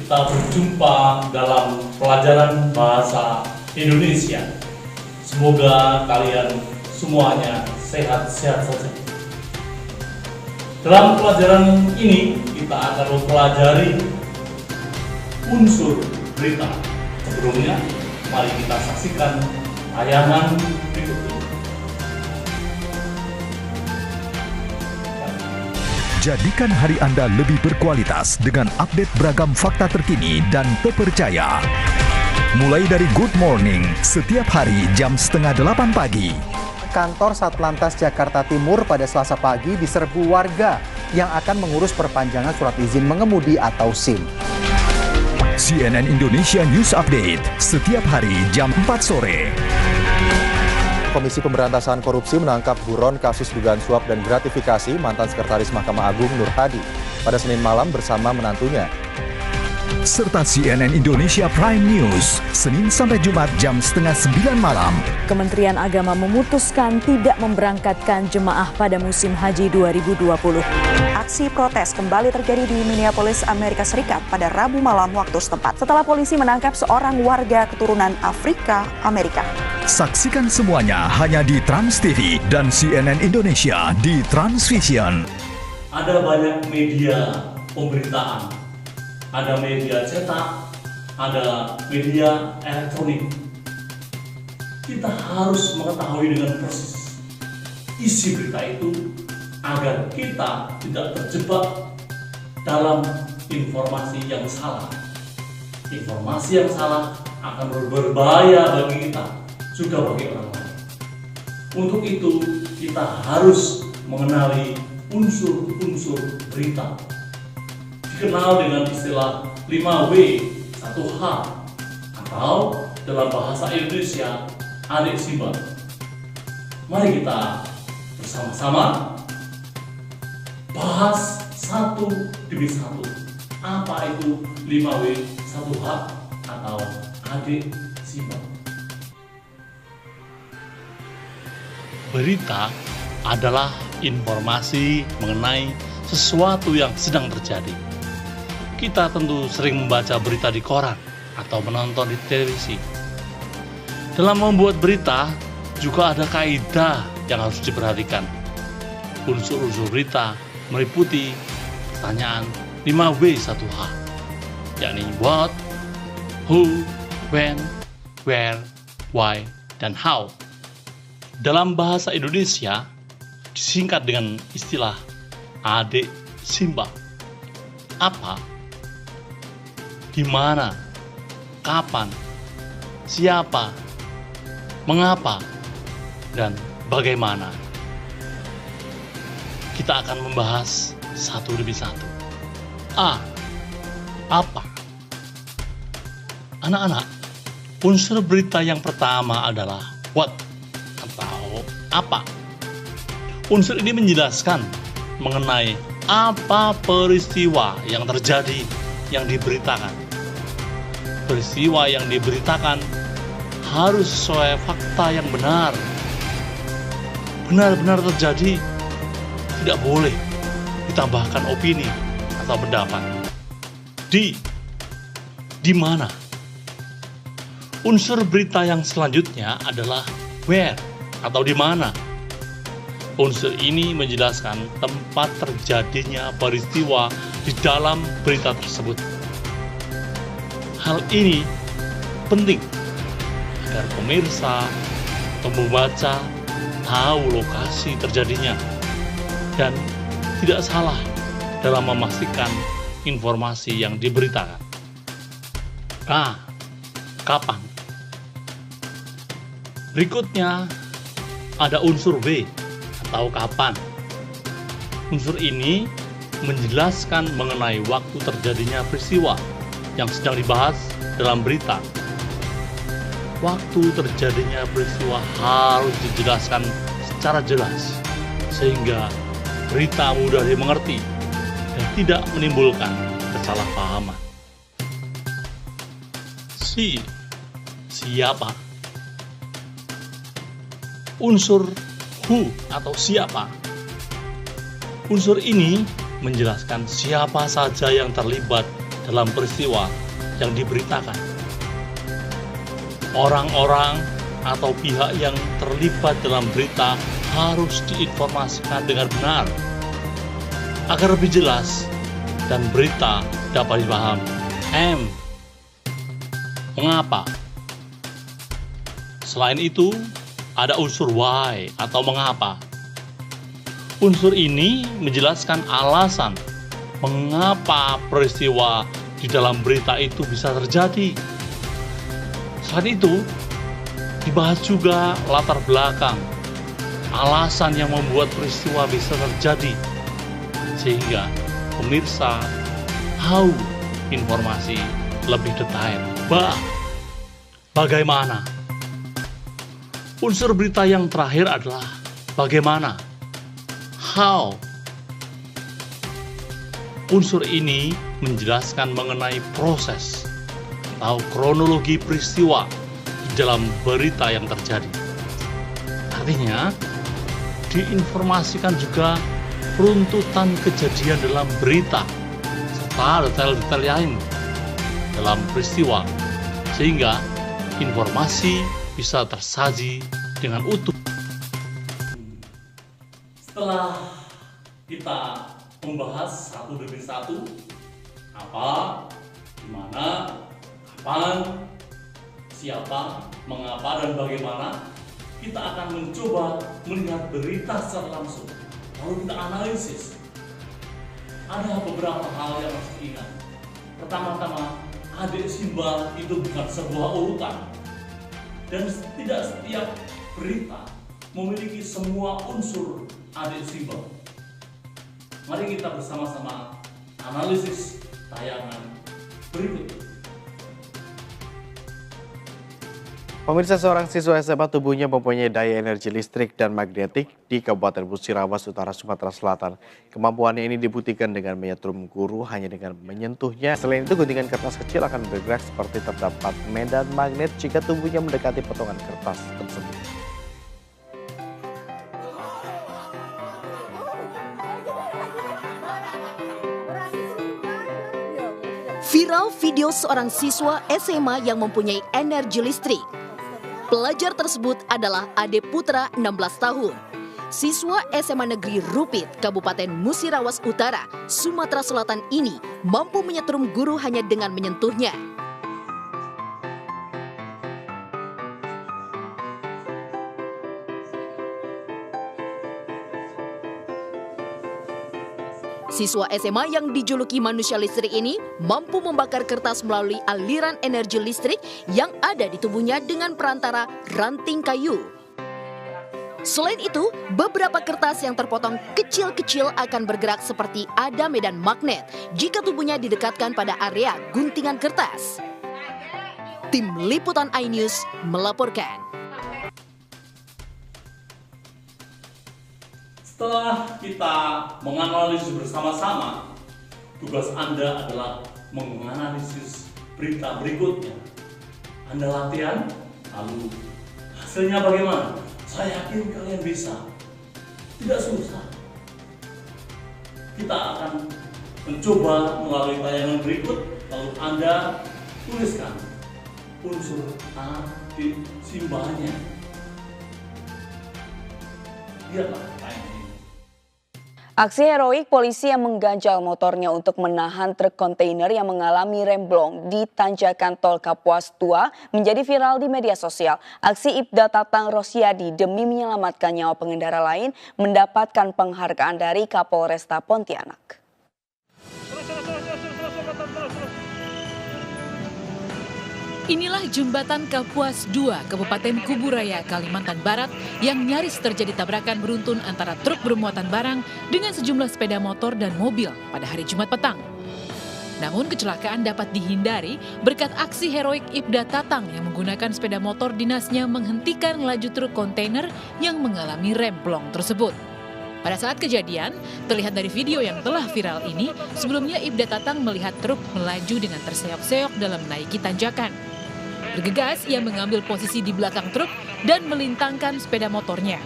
kita berjumpa dalam pelajaran bahasa Indonesia. Semoga kalian semuanya sehat-sehat saja. Dalam pelajaran ini kita akan mempelajari unsur berita. Sebelumnya, mari kita saksikan tayangan berikut ini. Jadikan hari Anda lebih berkualitas dengan update beragam fakta terkini dan terpercaya. Mulai dari Good Morning setiap hari jam 7:30 pagi. Kantor Satlantas Jakarta Timur pada Selasa pagi diserbu warga yang akan mengurus perpanjangan surat izin mengemudi atau SIM. CNN Indonesia News Update setiap hari jam 4 sore. Komisi Pemberantasan Korupsi menangkap buron kasus dugaan suap dan gratifikasi mantan Sekretaris Mahkamah Agung Nur Hadi pada Senin malam bersama menantunya. Serta CNN Indonesia Prime News, Senin sampai Jumat jam 8:30 malam. Kementerian Agama memutuskan tidak memberangkatkan jemaah pada musim haji 2020. Aksi protes kembali terjadi di Minneapolis, Amerika Serikat pada Rabu malam waktu setempat setelah polisi menangkap seorang warga keturunan Afrika Amerika. Saksikan semuanya hanya di Trans TV dan CNN Indonesia di Transvision. Ada banyak media pemberitaan, ada media cetak, ada media elektronik. Kita harus mengetahui dengan persis isi berita itu agar kita tidak terjebak dalam informasi yang salah. Informasi yang salah akan berbahaya bagi kita, juga bagi orang lain. Untuk itu, kita harus mengenali unsur-unsur berita. Dikenal dengan istilah 5W 1H atau dalam bahasa Indonesia adik Simba. Mari kita bersama-sama bahas satu demi satu. Apa itu 5W 1H atau adik Simba? Berita adalah informasi mengenai sesuatu yang sedang terjadi. Kita tentu sering membaca berita di koran atau menonton di televisi. Dalam membuat berita juga ada kaidah yang harus diperhatikan. Unsur-unsur berita meliputi pertanyaan 5W 1H, yakni what, who, when, where, why, dan how. Dalam bahasa Indonesia disingkat dengan istilah adik Simba. Apa, di mana, kapan, siapa, mengapa, dan bagaimana. Kita akan membahas satu demi satu. A. Apa? Anak-anak, unsur berita yang pertama adalah what atau apa. Unsur ini menjelaskan mengenai apa peristiwa yang terjadi yang diberitakan. Peristiwa yang diberitakan harus sesuai fakta yang benar. Benar-benar terjadi, tidak boleh ditambahkan opini atau pendapat. Di mana? Unsur berita yang selanjutnya adalah where atau di mana. Unsur ini menjelaskan tempat terjadinya peristiwa di dalam berita tersebut. Hal ini penting agar pemirsa atau pembaca tahu lokasi terjadinya dan tidak salah dalam memastikan informasi yang diberitakan. Kapan? Berikutnya ada unsur W atau kapan. Unsur ini menjelaskan mengenai waktu terjadinya peristiwa yang sedang dibahas dalam berita. Waktu terjadinya peristiwa harus dijelaskan secara jelas sehingga berita mudah dimengerti dan tidak menimbulkan kesalahpahaman. Siapa? Unsur who atau siapa. Unsur ini menjelaskan siapa saja yang terlibat dalam peristiwa yang diberitakan. Orang-orang atau pihak yang terlibat dalam berita harus diinformasikan dengan benar agar lebih jelas dan berita dapat dipahami. Mengapa? Selain itu, ada unsur why atau mengapa. Unsur ini menjelaskan alasan mengapa peristiwa di dalam berita itu bisa terjadi. Selain itu, dibahas juga latar belakang, alasan yang membuat peristiwa bisa terjadi, sehingga pemirsa tahu informasi lebih detail. Bagaimana? Unsur berita yang terakhir adalah bagaimana. How? Unsur ini menjelaskan mengenai proses atau kronologi peristiwa di dalam berita yang terjadi. Artinya, diinformasikan juga runtutan kejadian dalam berita serta detail-detail lain dalam peristiwa, sehingga informasi bisa tersaji dengan utuh. Setelah kita membahas satu demi satu, apa, di mana, kapan, siapa, mengapa, dan bagaimana, kita akan mencoba melihat berita secara langsung. Lalu kita analisis. Ada beberapa hal yang harus diingat. Pertama-tama, adik simbol itu bukan sebuah urutan. Dan tidak setiap berita memiliki semua unsur adik simbol. Mari kita bersama-sama analisis tayangan berikut. Pemirsa, seorang siswa SMA tubuhnya mempunyai daya energi listrik dan magnetik di Kabupaten Musirawas, Utara Sumatera Selatan. Kemampuannya ini dibuktikan dengan menyetrum guru hanya dengan menyentuhnya. Selain itu, guntingan kertas kecil akan bergerak seperti terdapat medan magnet jika tubuhnya mendekati potongan kertas tersebut. Viral video seorang siswa SMA yang mempunyai energi listrik. Pelajar tersebut adalah Ade Putra, 16 tahun. Siswa SMA Negeri Rupit, Kabupaten Musirawas Utara, Sumatera Selatan ini mampu menyetrum guru hanya dengan menyentuhnya. Siswa SMA yang dijuluki manusia listrik ini mampu membakar kertas melalui aliran energi listrik yang ada di tubuhnya dengan perantara ranting kayu. Selain itu, beberapa kertas yang terpotong kecil-kecil akan bergerak seperti ada medan magnet jika tubuhnya didekatkan pada area guntingan kertas. Tim Liputan iNews melaporkan. Setelah kita menganalisis bersama-sama, tugas Anda adalah menganalisis berita berikutnya. Anda latihan, lalu hasilnya bagaimana? Saya yakin kalian bisa. Tidak susah. Kita akan mencoba melalui tayangan berikut, lalu Anda tuliskan unsur A di simbolnya. Lihatlah tayangan. Aksi heroik polisi yang mengganjal motornya untuk menahan truk kontainer yang mengalami remblong di tanjakan tol Kapuas Tua menjadi viral di media sosial. Aksi Ibda Tatang Rosyadi demi menyelamatkan nyawa pengendara lain mendapatkan penghargaan dari Kapolresta Pontianak. Inilah jembatan Kapuas 2, Kabupaten Kuburaya, Kalimantan Barat yang nyaris terjadi tabrakan beruntun antara truk bermuatan barang dengan sejumlah sepeda motor dan mobil pada hari Jumat petang. Namun kecelakaan dapat dihindari berkat aksi heroik Ibda Tatang yang menggunakan sepeda motor dinasnya menghentikan laju truk kontainer yang mengalami remblong tersebut. Pada saat kejadian, terlihat dari video yang telah viral ini, sebelumnya Ibda Tatang melihat truk melaju dengan terseok-seok dalam menaiki tanjakan. Bergegas, ia mengambil posisi di belakang truk dan melintangkan sepeda motornya.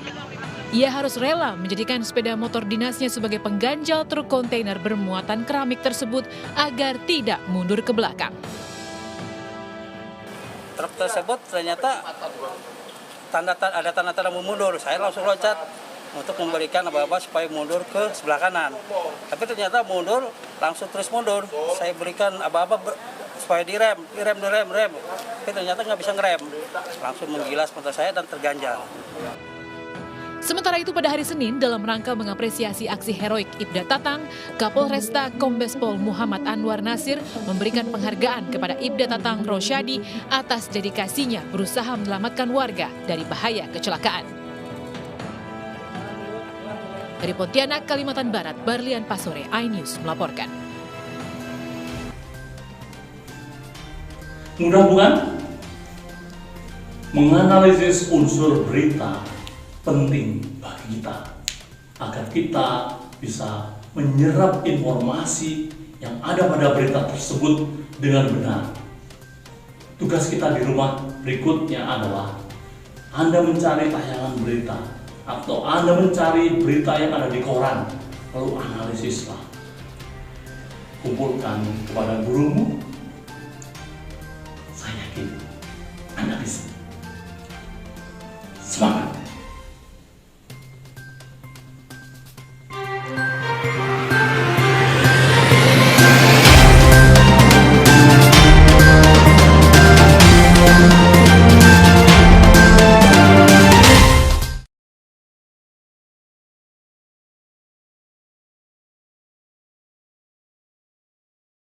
Ia harus rela menjadikan sepeda motor dinasnya sebagai pengganjal truk kontainer bermuatan keramik tersebut agar tidak mundur ke belakang. Truk tersebut ternyata ada tanda-tanda mundur. Saya langsung loncat untuk memberikan aba-aba supaya mundur ke sebelah kanan. Tapi ternyata mundur, langsung terus mundur. Saya berikan aba-aba supaya direm. Tapi ternyata nggak bisa ngerem. Langsung menggilas motor saya dan terganjal. Sementara itu pada hari Senin, dalam rangka mengapresiasi aksi heroik Ibda Tatang, Kapolresta Kombes Pol Muhammad Anwar Nasir memberikan penghargaan kepada Ibda Tatang Rosyadi atas dedikasinya berusaha menyelamatkan warga dari bahaya kecelakaan. Dari Pontianak, Kalimantan Barat, Barlian Pasore, iNews melaporkan. Mudah bukan? Menganalisis unsur berita penting bagi kita agar kita bisa menyerap informasi yang ada pada berita tersebut dengan benar. Tugas kita di rumah berikutnya adalah Anda mencari tayangan berita atau Anda mencari berita yang ada di koran, lalu analisislah. Kumpulkan kepada gurumu